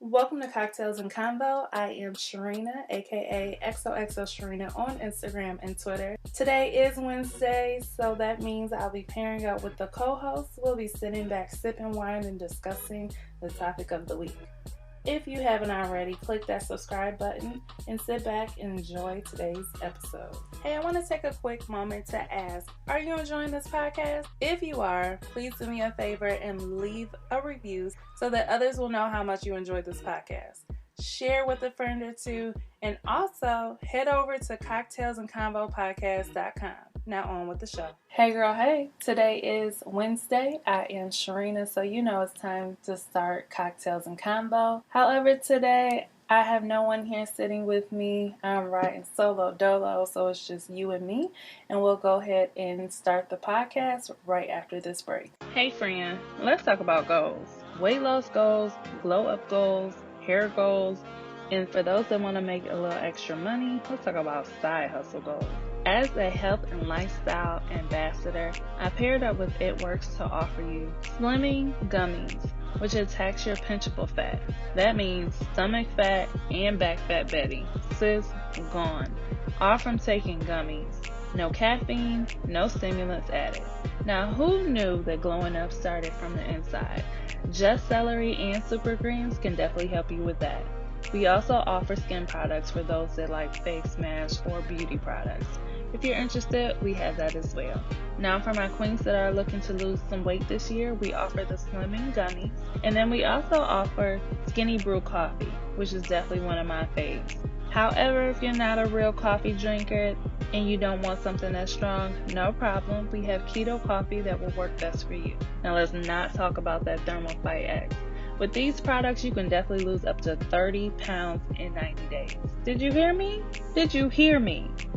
Welcome to Cocktails and Convo. I am Sharena, aka XOXO Sharena on Instagram and Twitter. Today is Wednesday, so that means I'll be pairing up with the co-host. We'll be sitting back, sipping wine, and discussing the topic of the week. If you haven't already, click that subscribe button and sit back and enjoy today's episode. Hey, I want to take a quick moment to ask, are you enjoying this podcast? If you are, please do me a favor and leave a review so that others will know how much you enjoy this podcast. Share with a friend or two, and also head over to cocktailsandconvopodcast.com. Now on with the show. Hey girl, hey. Today is Wednesday. I am Sharena, so you know it's time to start Cocktails and Convo. However, today I have no one here sitting with me. I'm riding solo dolo, so it's just you and me. And we'll go ahead and start the podcast right after this break. Hey friend, let's talk about goals. Weight loss goals, glow up goals, hair goals, and for those that want to make a little extra money, let's talk about side hustle goals. As a health and lifestyle ambassador, I paired up with It Works to offer you Slimming Gummies, which attacks your pinchable fat. That means stomach fat and back fat Betty. Sis, gone. All from taking gummies. No caffeine, no stimulants added. Now, who knew that glowing up started from the inside? Just celery and super greens can definitely help you with that. We also offer skin products for those that like face masks or beauty products. If you're interested, we have that as well. Now for my queens that are looking to lose some weight this year, we offer the Slimming Gummies. And then we also offer Skinny Brew Coffee, which is definitely one of my faves. However, if you're not a real coffee drinker and you don't want something that's strong, no problem. We have keto coffee that will work best for you. Now let's not talk about that Thermal Fight X. With these products, you can definitely lose up to 30 pounds in 90 days. Did you hear me?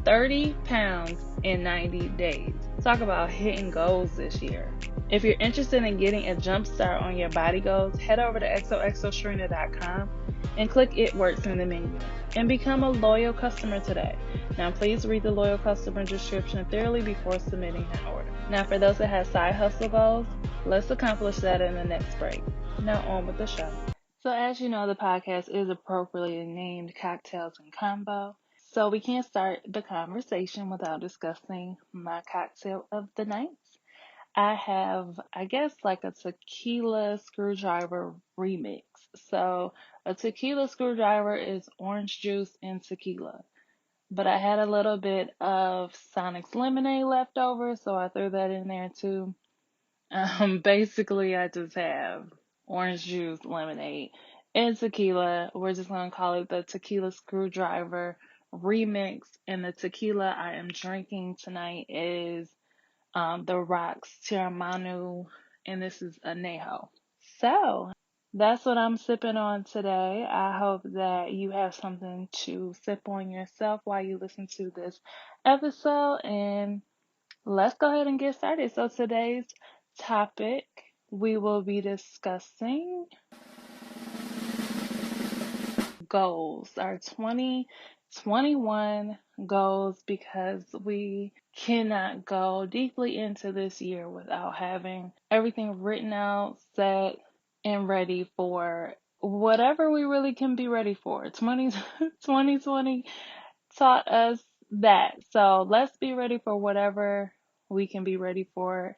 30 pounds in 90 days. Talk about hitting goals this year. If you're interested in getting a jump start on your body goals, head over to xoxosharena.com and click It Works in the menu and become a loyal customer today. Now please read the loyal customer description thoroughly before submitting an order. Now for those that have side hustle goals, let's accomplish that in the next break. Now on with the show. So as you know, the podcast is appropriately named Cocktails and Convo. So we can't start the conversation without discussing my cocktail of the night. I have, I guess, like a tequila screwdriver remix. So a tequila screwdriver is orange juice and tequila. But I had a little bit of Sonic's lemonade left over, so I threw that in there too. Basically, I just have orange juice, lemonade, and tequila. We're just going to call it the tequila screwdriver remix. And the tequila I am drinking tonight is the Rocks Tiramanu, and this is Anejo. So that's what I'm sipping on today. I hope that you have something to sip on yourself while you listen to this episode, and let's go ahead and get started. So today's topic, we will be discussing goals, our 2021 goals, because we cannot go deeply into this year without having everything written out, set, and ready for whatever we really can be ready for. 2020 taught us that. So let's be ready for whatever we can be ready for.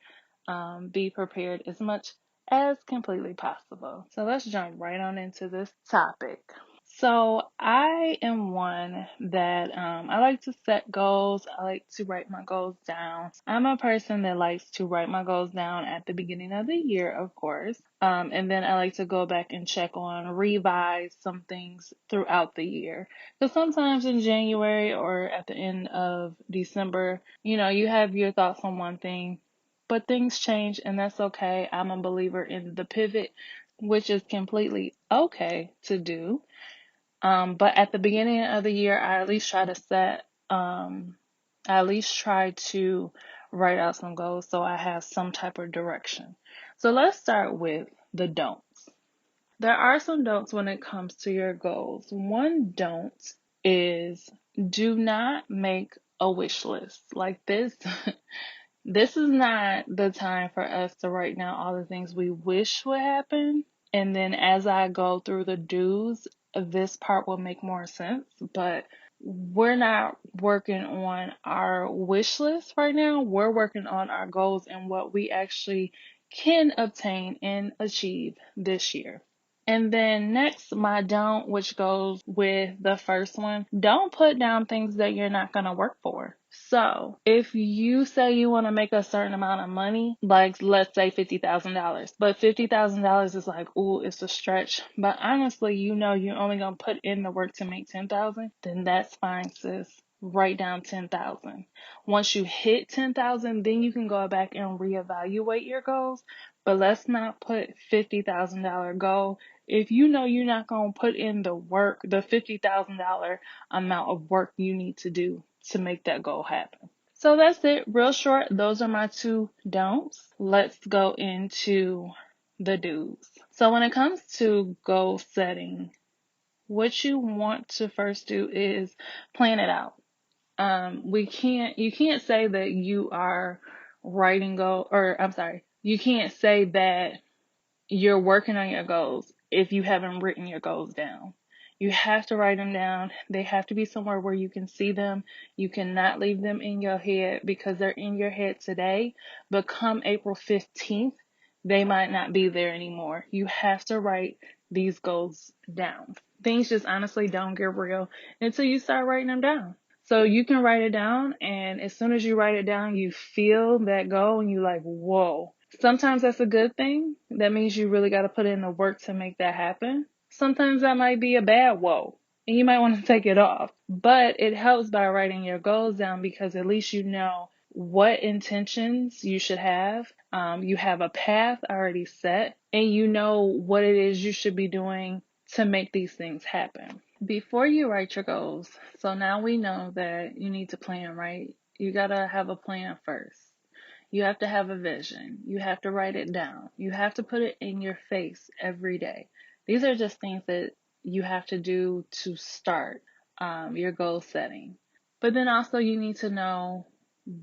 Be prepared as much as completely possible. So let's jump right on into this topic. So I am one that I like to set goals. I like to write my goals down. I'm a person that likes to write my goals down at the beginning of the year, of course. And then I like to go back and check on, revise some things throughout the year. Because sometimes in January or at the end of December, you know, you have your thoughts on one thing, but things change and that's okay. I'm a believer in the pivot, which is completely okay to do. But at the beginning of the year, I at least try to write out some goals so I have some type of direction. So let's start with the don'ts. There are some don'ts when it comes to your goals. One don't is do not make a wish list. Like this, this is not the time for us to write down all the things we wish would happen. And then as I go through the do's, this part will make more sense. But we're not working on our wish list right now. We're working on our goals and what we actually can obtain and achieve this year. And then next, my don't, which goes with the first one, don't put down things that you're not going to work for. So if you say you want to make a certain amount of money, like let's say $50,000, but $50,000 is like, ooh, it's a stretch. But honestly, you're only going to put in the work to make 10,000, then that's fine, sis. Write down 10,000. Once you hit 10,000, then you can go back and reevaluate your goals. But let's not put $50,000 goal if you know you're not going to put in the work, the $50,000 amount of work you need to do to make that goal happen. So that's it. Real short. Those are my two don'ts. Let's go into the do's. So when it comes to goal setting, what you want to first do is plan it out. You can't say that you are writing you can't say that you're working on your goals if you haven't written your goals down. You have to write them down. They have to be somewhere where you can see them. You cannot leave them in your head because they're in your head today, but come April 15th, they might not be there anymore. You have to write these goals down. Things just honestly don't get real until you start writing them down. So you can write it down, and as soon as you write it down, you feel that goal and you're like, whoa. Sometimes that's a good thing. That means you really got to put in the work to make that happen. Sometimes that might be a bad whoa, and you might want to take it off. But it helps by writing your goals down because at least you know what intentions you should have. You have a path already set, and you know what it is you should be doing to make these things happen. Before you write your goals, so now we know that you need to plan, right? You got to have a plan first. You have to have a vision. You have to write it down. You have to put it in your face every day. These are just things that you have to do to start your goal setting. But then also you need to know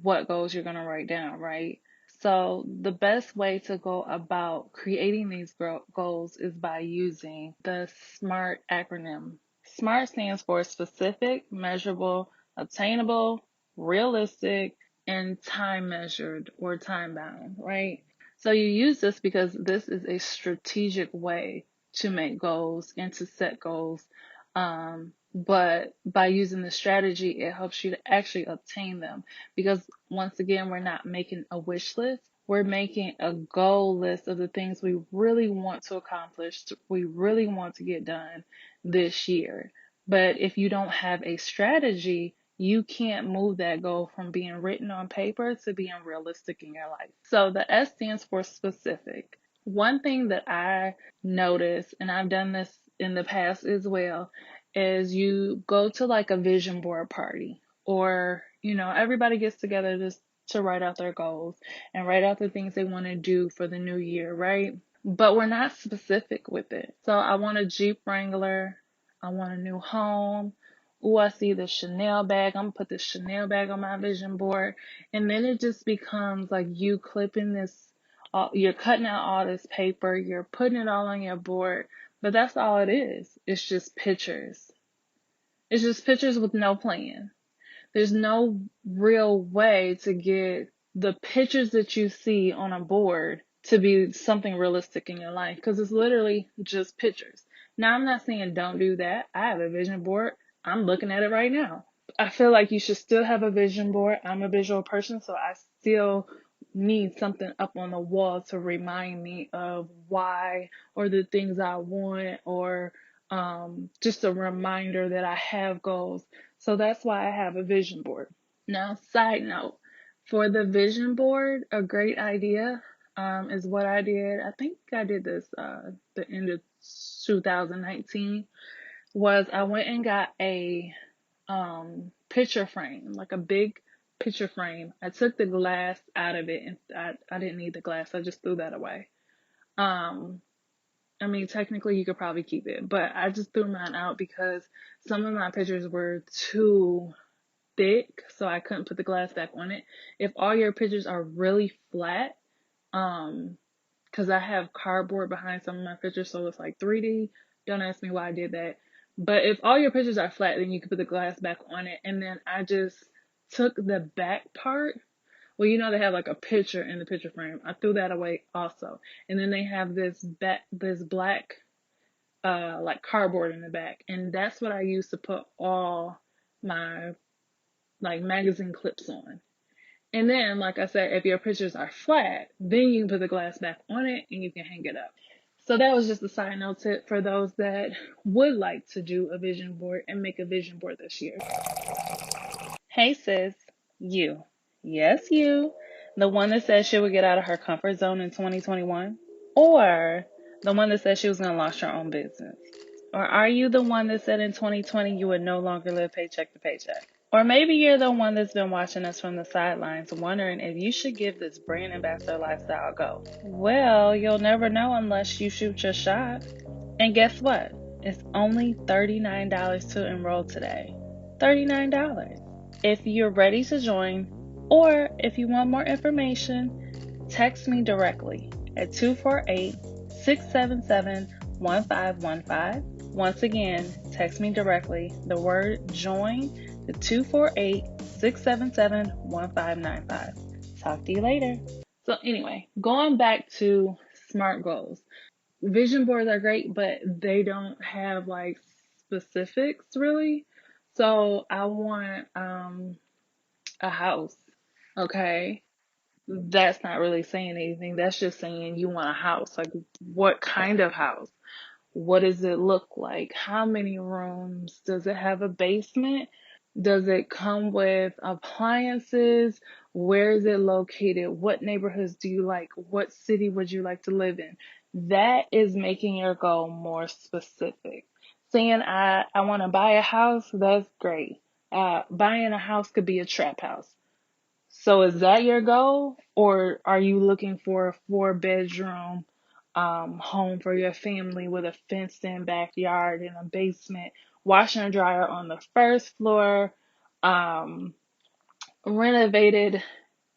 what goals you're going to write down, right? So the best way to go about creating these goals is by using the SMART acronym. SMART stands for specific, measurable, obtainable, realistic, and time measured or time bound, right? So you use this because this is a strategic way to make goals and to set goals. But by using the strategy, it helps you to actually obtain them. Because once again, we're not making a wish list. We're making a goal list of the things we really want to accomplish, we really want to get done this year. But if you don't have a strategy, you can't move that goal from being written on paper to being realistic in your life. So the S stands for specific. One thing that I notice, and I've done this in the past as well, is you go to like a vision board party, or, everybody gets together just to write out their goals and write out the things they want to do for the new year, right? But we're not specific with it. So I want a Jeep Wrangler. I want a new home. Ooh, I see the Chanel bag. I'm going to put the Chanel bag on my vision board. And then it just becomes like you clipping this, you're cutting out all this paper, you're putting it all on your board. But that's all it is. It's just pictures. It's just pictures with no plan. There's no real way to get the pictures that you see on a board to be something realistic in your life, because it's literally just pictures. Now, I'm not saying don't do that. I have a vision board. I'm looking at it right now. I feel like you should still have a vision board. I'm a visual person, so I still need something up on the wall to remind me of why or the things I want, or just a reminder that I have goals. So that's why I have a vision board. Now, side note, for the vision board, a great idea is what I did. I think I did this the end of 2019. Was I went and got a picture frame, like a big picture frame. I took the glass out of it, and I didn't need the glass. I just threw that away. I mean, technically you could probably keep it, but I just threw mine out because some of my pictures were too thick, so I couldn't put the glass back on it. If all your pictures are really flat, because I have cardboard behind some of my pictures, so it's like 3D. Don't ask me why I did that. But if all your pictures are flat, then you can put the glass back on it. And then I just took the back part. Well, they have like a picture in the picture frame. I threw that away also. And then they have this black, like cardboard in the back. And that's what I use to put all my like magazine clips on. And then, like I said, if your pictures are flat, then you can put the glass back on it and you can hang it up. So that was just a side note tip for those that would like to do a vision board and make a vision board this year. Hey sis, you. Yes, you. The one that said she would get out of her comfort zone in 2021? Or the one that said she was going to launch her own business? Or are you the one that said in 2020 you would no longer live paycheck to paycheck? Or maybe you're the one that's been watching us from the sidelines wondering if you should give this brand ambassador lifestyle a go. Well, you'll never know unless you shoot your shot. And guess what? It's only $39 to enroll today. $39. If you're ready to join, or if you want more information, text me directly at 248-677-1515. Once again, text me directly the word join to 248-677-1595. Talk to you later. So anyway, going back to SMART goals. Vision boards are great, but they don't have like specifics really. So I want a house. Okay. That's not really saying anything. That's just saying you want a house. Like, what kind of house? What does it look like? How many rooms? Does it have a basement? Does it come with appliances? Where is it located? What neighborhoods do you like? What city would you like to live in? That is making your goal more specific. Saying I want to buy a house, that's great. Buying a house could be a trap house. So is that your goal, or are you looking for a 4-bedroom home for your family with a fenced-in backyard and a basement, washer and dryer on the first floor, um, renovated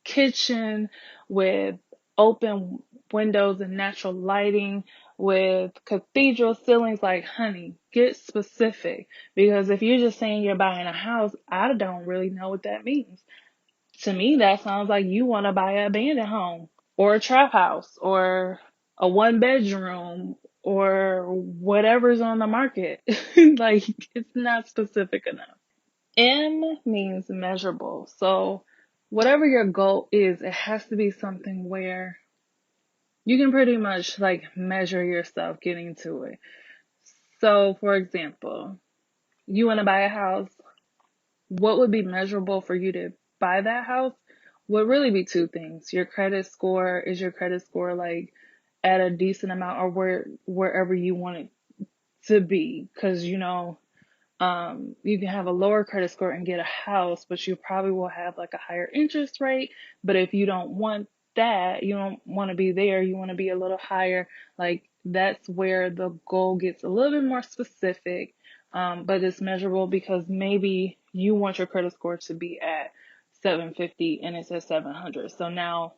kitchen with open windows and natural lighting with cathedral ceilings? Like, honey, get specific, because if you're just saying you're buying a house, I don't really know what that means. To me, that sounds like you want to buy an abandoned home or a trap house or a 1-bedroom or whatever's on the market. Like, it's not specific enough. M means measurable. So whatever your goal is, it has to be something where you can pretty much like measure yourself getting to it. So for example, you want to buy a house. What would be measurable for you to buy that house would really be 2 things. Your credit score. Is your credit score like at a decent amount, or wherever you want it to be? Because you can have a lower credit score and get a house, but you probably will have like a higher interest rate. But if you don't want that, you don't want to be there, you want to be a little higher, like that's where the goal gets a little bit more specific, but it's measurable, because maybe you want your credit score to be at 750 and it's at 700. So now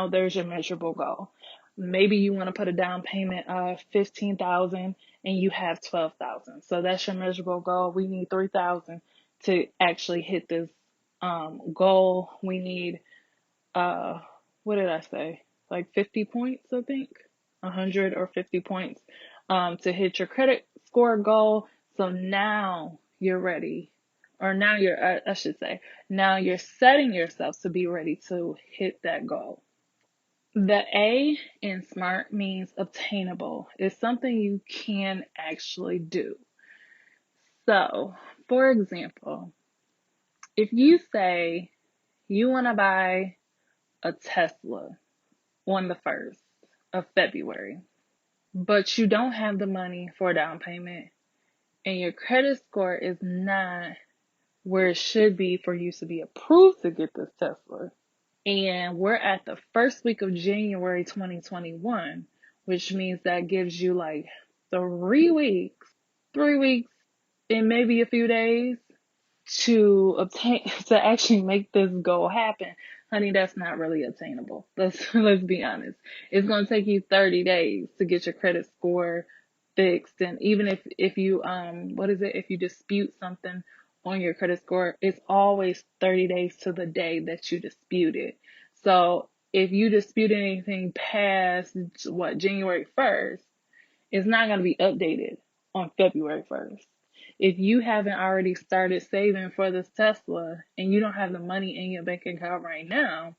there's your measurable goal. Maybe you want to put a down payment of 15,000 and you have 12,000. So that's your measurable goal. We need 3,000 to actually hit this goal. We need what did I say? Like 50 points, I think. 100 or 50 points to hit your credit score goal. So now you're ready. Or now I should say, now you're setting yourself to be ready to hit that goal. The A in SMART means obtainable. It's something you can actually do. So, for example, if you say you want to buy a Tesla on the 1st of February, but you don't have the money for a down payment and your credit score is not where it should be for you to be approved to get this Tesla, and we're at the first week of January 2021, which means that gives you like 3 weeks and maybe a few days to obtain, to actually make this goal happen. honey, that's not really obtainable. Let's be honest. It's going to take you 30 days to get your credit score fixed. And even if you what is it? If you dispute something on your credit score, it's always 30 days to the day that you dispute it. So if you dispute anything past January 1st, it's not going to be updated on February 1st. If you haven't already started saving for this Tesla and you don't have the money in your bank account right now,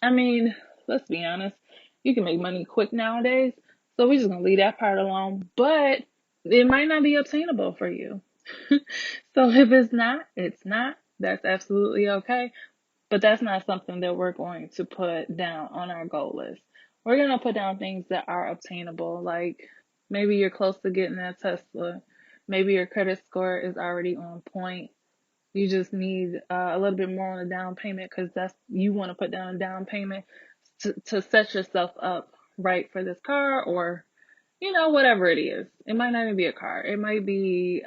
I mean, let's be honest, you can make money quick nowadays. So we're just going to leave that part alone. But it might not be obtainable for you. So if it's not, it's not. That's absolutely okay. But that's not something that we're going to put down on our goal list. We're going to put down things that are obtainable, like maybe you're close to getting that Tesla. Maybe your credit score is already on point. You just need a little bit more on the down payment because you want to put down a down payment to set yourself up right for this car or whatever it is. It might not even be a car. It might be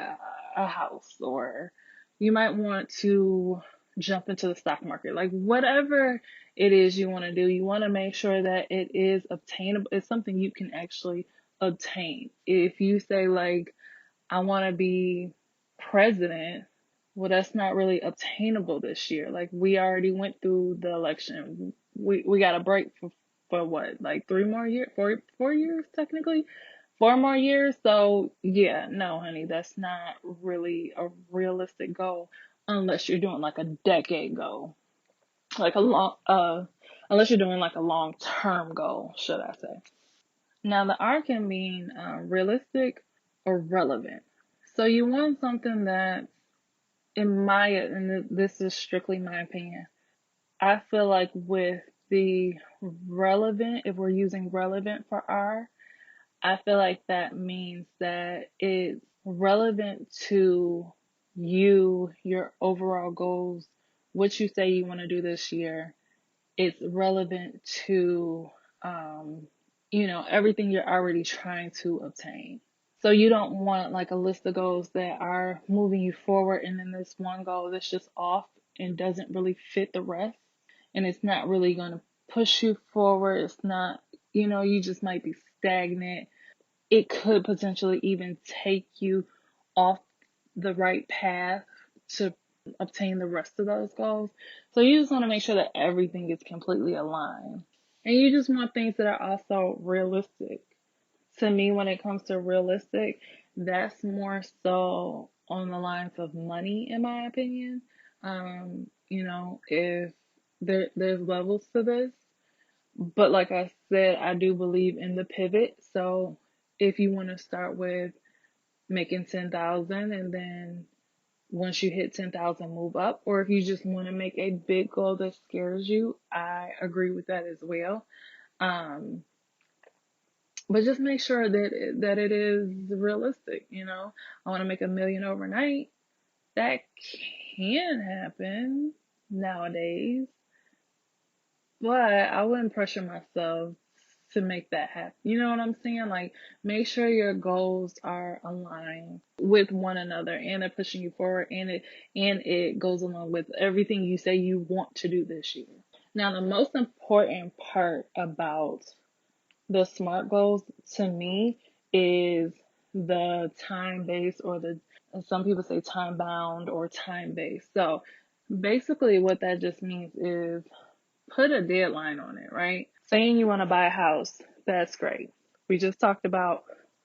a house, or you might want to jump into the stock market. Like whatever it is you want to do, you want to make sure that it is obtainable. It's something you can actually obtain. If you say like, I want to be president, well, that's not really obtainable this year. Like we already went through the election. We got a break for what, like 3 more years, 4 years technically, 4 more years. So yeah, no, honey, that's not really a realistic goal unless you're doing like a decade goal, like unless you're doing like a long term goal, should I say. Now the R can mean realistic or relevant. So you want something that, and this is strictly my opinion, I feel like with the relevant, if we're using relevant for R, I feel like that means that it's relevant to you, your overall goals, what you say you want to do this year. It's relevant to, everything you're already trying to obtain. So you don't want like a list of goals that are moving you forward and then this one goal that's just off and doesn't really fit the rest. And it's not really going to push you forward. It's not, you just might be stagnant. It could potentially even take you off the right path to obtain the rest of those goals. So you just want to make sure that everything is completely aligned. And you just want things that are also realistic. To me, when it comes to realistic, that's more so on the lines of money, in my opinion. If there's levels to this, but like I said, I do believe in the pivot. So if you want to start with making 10,000 and then once you hit 10,000 move up, or if you just want to make a big goal that scares you, I agree with that as well. But just make sure that it is realistic. I want to make 1 million overnight. That can happen nowadays, but I wouldn't pressure myself to make that happen. You know what I'm saying? Like, make sure your goals are aligned with one another and they're pushing you forward, and it goes along with everything you say you want to do this year. Now, the most important part about the SMART goals to me is the time based, or some people say time bound or time based. So basically what that just means is put a deadline on it, right? Saying you want to buy a house, that's great. We just talked about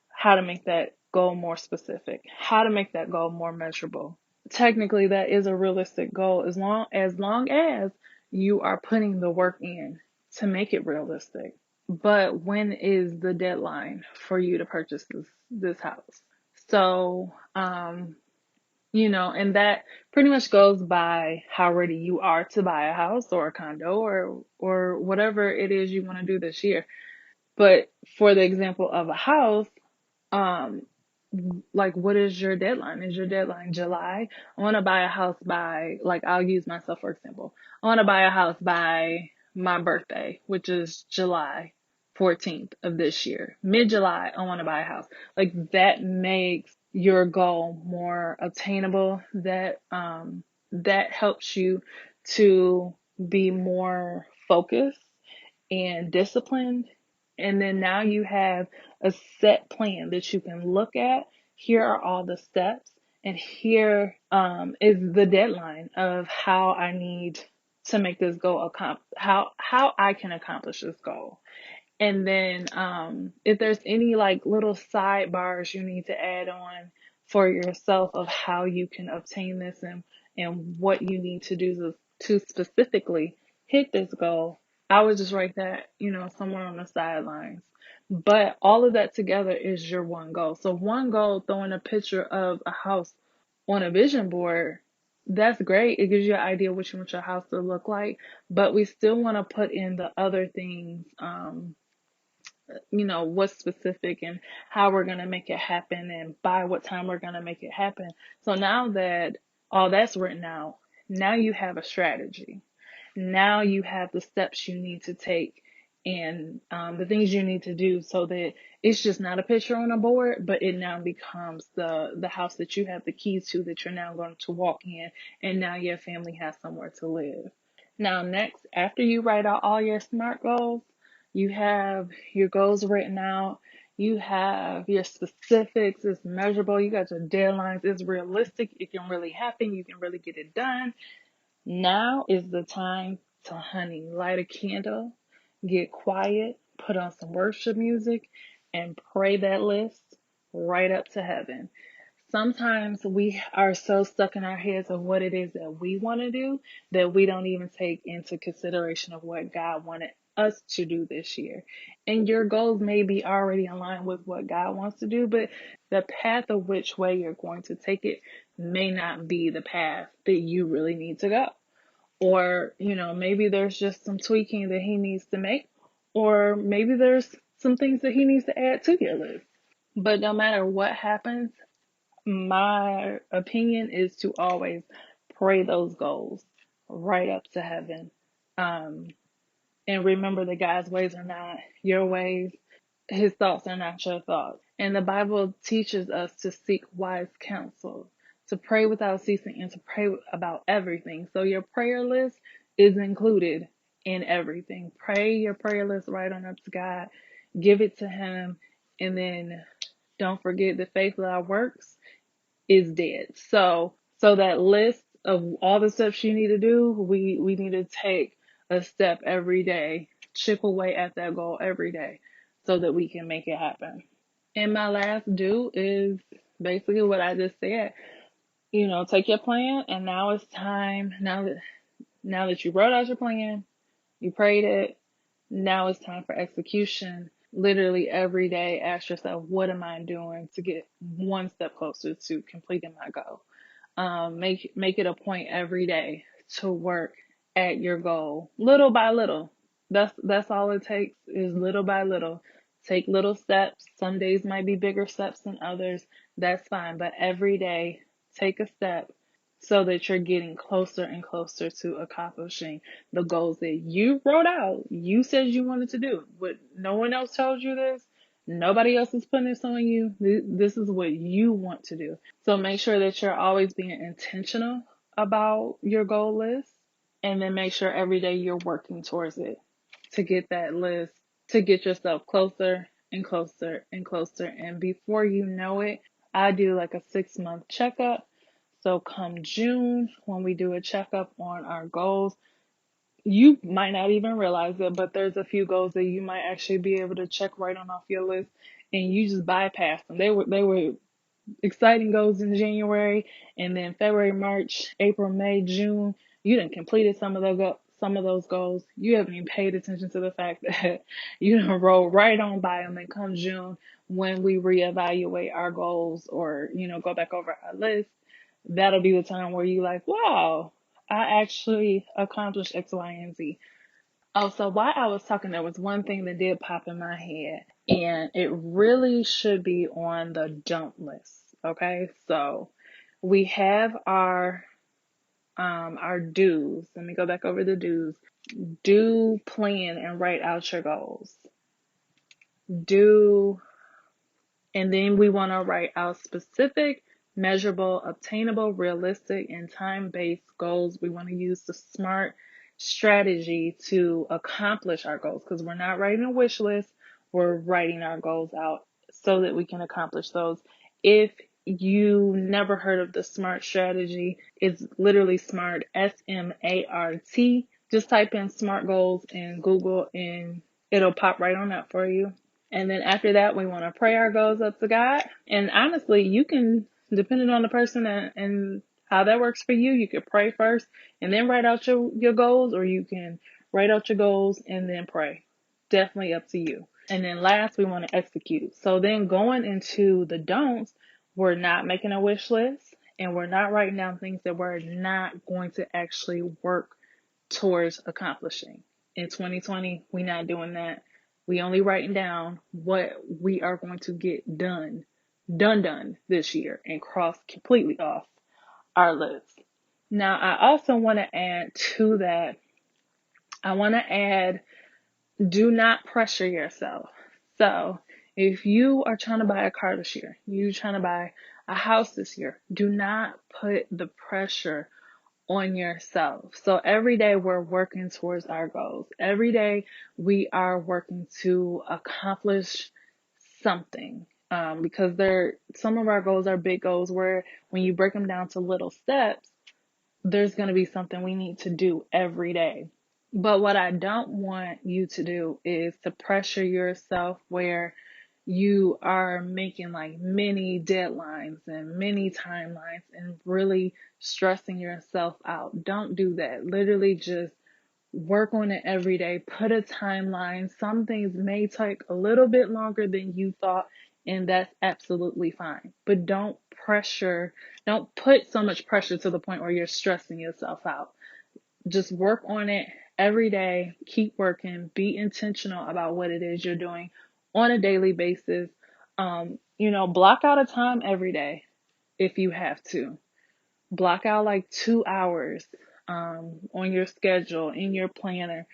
how to make that goal more specific, how to make that goal more measurable. Technically, that is a realistic goal as long as you are putting the work in to make it realistic. But when is the deadline for you to purchase this house? So, and that pretty much goes by how ready you are to buy a house or a condo or whatever it is you want to do this year. But for the example of a house, um, like what is your deadline? Is your deadline July? I want to buy a house by, like, I'll use myself for example. I want to buy a house by my birthday, which is July 14th of this year. Mid-July, I want to buy a house. Like, that makes your goal more obtainable. That helps you to be more focused and disciplined. And then now you have a set plan that you can look at. Here are all the steps, and here is the deadline of how I need to make this goal, how I can accomplish this goal. And then if there's any like little sidebars you need to add on for yourself of how you can obtain this, and what you need to do to specifically hit this goal, I would just write that, somewhere on the sidelines. But all of that together is your one goal. So one goal, throwing a picture of a house on a vision board, that's great. It gives you an idea what you want your house to look like. But we still want to put in the other things, what's specific and how we're going to make it happen and by what time we're going to make it happen. So now that all that's written out, now you have a strategy. Now you have the steps you need to take, and the things you need to do, so that it's just not a picture on a board, but it now becomes the house that you have the keys to, that you're now going to walk in, and now your family has somewhere to live. Now, next, after you write out all your SMART goals, you have your goals written out, you have your specifics, it's measurable, you got your deadlines, it's realistic, it can really happen, you can really get it done. Now is the time to, honey, light a candle, get quiet, put on some worship music, and pray that list right up to heaven. Sometimes we are so stuck in our heads of what it is that we want to do that we don't even take into consideration of what God wanted us to do this year. And your goals may be already in line with what God wants to do, but the path of which way you're going to take it may not be the path that you really need to go. Or, maybe there's just some tweaking that he needs to make, or maybe there's some things that he needs to add to your list. But no matter what happens, my opinion is to always pray those goals right up to heaven. And remember that God's ways are not your ways. His thoughts are not your thoughts. And the Bible teaches us to seek wise counsel, to pray without ceasing, and to pray about everything. So your prayer list is included in everything. Pray your prayer list right on up to God. Give it to him. And then don't forget that faith without works is dead. So that list of all the steps you need to do, we need to take a step every day, chip away at that goal every day, so that we can make it happen. And my last do is basically what I just said. Take your plan, and now it's time. Now that you wrote out your plan, you prayed it, now it's time for execution. Literally every day, ask yourself, what am I doing to get one step closer to completing my goal? Make it a point every day to work at your goal, little by little. That's all it takes, is little by little. Take little steps. Some days might be bigger steps than others. That's fine. But every day, take a step, so that you're getting closer and closer to accomplishing the goals that you wrote out. You said you wanted to do. But no one else told you this. Nobody else is putting this on you. This is what you want to do. So make sure that you're always being intentional about your goal list, and then make sure every day you're working towards it to get that list, to get yourself closer and closer and closer. And before you know it, I do like a 6-month checkup. So come June, when we do a checkup on our goals, you might not even realize it, but there's a few goals that you might actually be able to check right on off your list, and you just bypass them. They were exciting goals in January, and then February, March, April, May, June, you done completed some of those goals. You haven't even paid attention to the fact that you done rolled right on by them. And come June, when we reevaluate our goals, or go back over our list, that'll be the time where you like, wow, I actually accomplished X, Y, and Z. Oh, so while I was talking, there was one thing that did pop in my head, and it really should be on the don't list. Okay, so we have our do's. Let me go back over the do's. Do plan and write out your goals. Do, and then we want to write out specific, measurable, obtainable, realistic, and time-based goals. We want to use the SMART strategy to accomplish our goals, because we're not writing a wish list, we're writing our goals out so that we can accomplish those. If you never heard of the SMART strategy, it's literally SMART, SMART. Just type in SMART goals in Google and it'll pop right on up for you. And then after that, we want to pray our goals up to God. And honestly, you can, depending on the person and how that works for you, you could pray first and then write out your goals, or you can write out your goals and then pray. Definitely up to you. And then last, we want to execute. So then going into the don'ts, we're not making a wish list and we're not writing down things that we're not going to actually work towards accomplishing. In 2020, we're not doing that. We only writing down what we are going to get done this year and cross completely off our list. Now, I also want to add to that, do not pressure yourself. So if you are trying to buy a car this year, you're trying to buy a house this year, do not put the pressure on yourself. So every day we're working towards our goals. Every day we are working to accomplish something. Because some of our goals are big goals where when you break them down to little steps, there's going to be something we need to do every day. But what I don't want you to do is to pressure yourself where you are making like many deadlines and many timelines and really stressing yourself out. Don't do that. Literally just work on it every day. Put a timeline. Some things may take a little bit longer than you thought, and that's absolutely fine. But don't put so much pressure to the point where you're stressing yourself out. Just work on it every day. Keep working. Be intentional about what it is you're doing on a daily basis. Block out a time every day if you have to. Block out like 2 hours on your schedule, in your planner,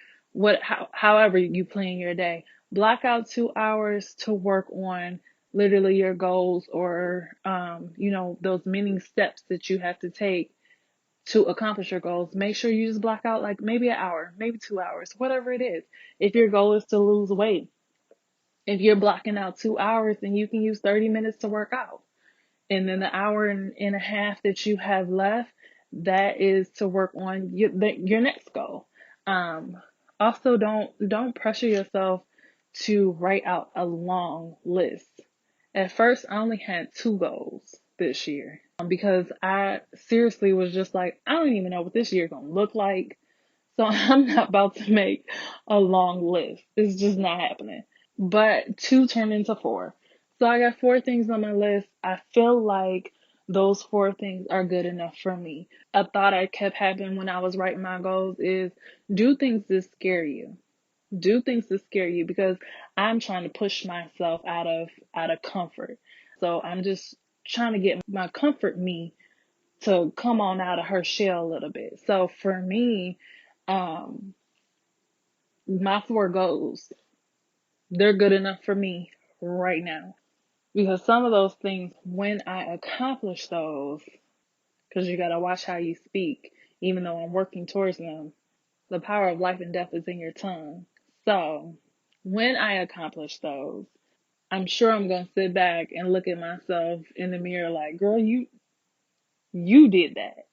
however you plan your day. Block out 2 hours to work on literally your goals, or those many steps that you have to take to accomplish your goals. Make sure you just block out like maybe an hour, maybe 2 hours, whatever it is. If your goal is to lose weight, if you're blocking out 2 hours, then you can use 30 minutes to work out. And then the hour and a half that you have left, that is to work on your next goal. Also, don't pressure yourself to write out a long list. At first, I only had 2 goals this year because I seriously was just like, I don't even know what this year gonna look like. So I'm not about to make a long list. It's just not happening. But 2 turned into 4. So I got 4 things on my list. I feel like those 4 things are good enough for me. A thought I kept having when I was writing my goals is do things that scare you. Do things that scare you, because I'm trying to push myself out of comfort. So I'm just trying to get my comfort me to come on out of her shell a little bit. So for me, my 4 goals, they're good enough for me right now. Because some of those things, when I accomplish those, because you got to watch how you speak, even though I'm working towards them, the power of life and death is in your tongue. So when I accomplish those, I'm sure I'm going to sit back and look at myself in the mirror like, girl, you did that.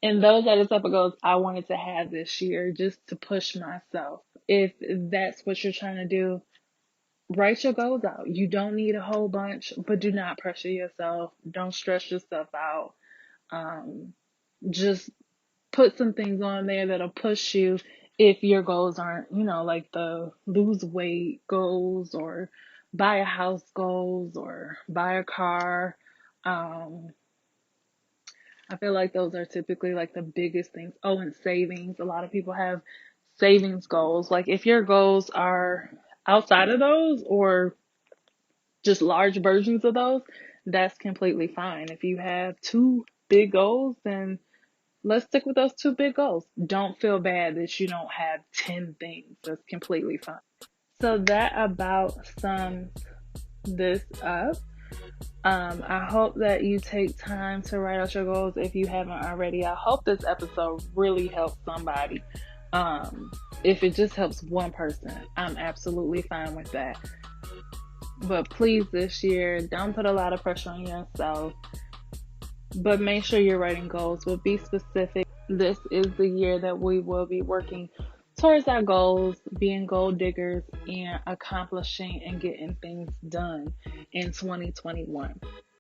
And those are the type of goals I wanted to have this year, just to push myself. If that's what you're trying to do, write your goals out. You don't need a whole bunch, but do not pressure yourself. Don't stress yourself out. Just put some things on there that'll push you if your goals aren't, like the lose weight goals or buy a house goals or buy a car. I feel like those are typically like the biggest things. Oh, and savings. A lot of people have savings goals. Like if your goals are outside of those or just large versions of those, that's completely fine. If you have 2 big goals, then let's stick with those 2 big goals. Don't feel bad that you don't have 10 things. That's completely fine. So that about sums this up. I hope that you take time to write out your goals if you haven't already. I hope this episode really helps somebody. If it just helps one person, I'm absolutely fine with that. But please, this year, don't put a lot of pressure on yourself. But make sure you're writing goals. But be specific. This is the year that we will be working towards our goals, being goal diggers, and accomplishing and getting things done in 2021.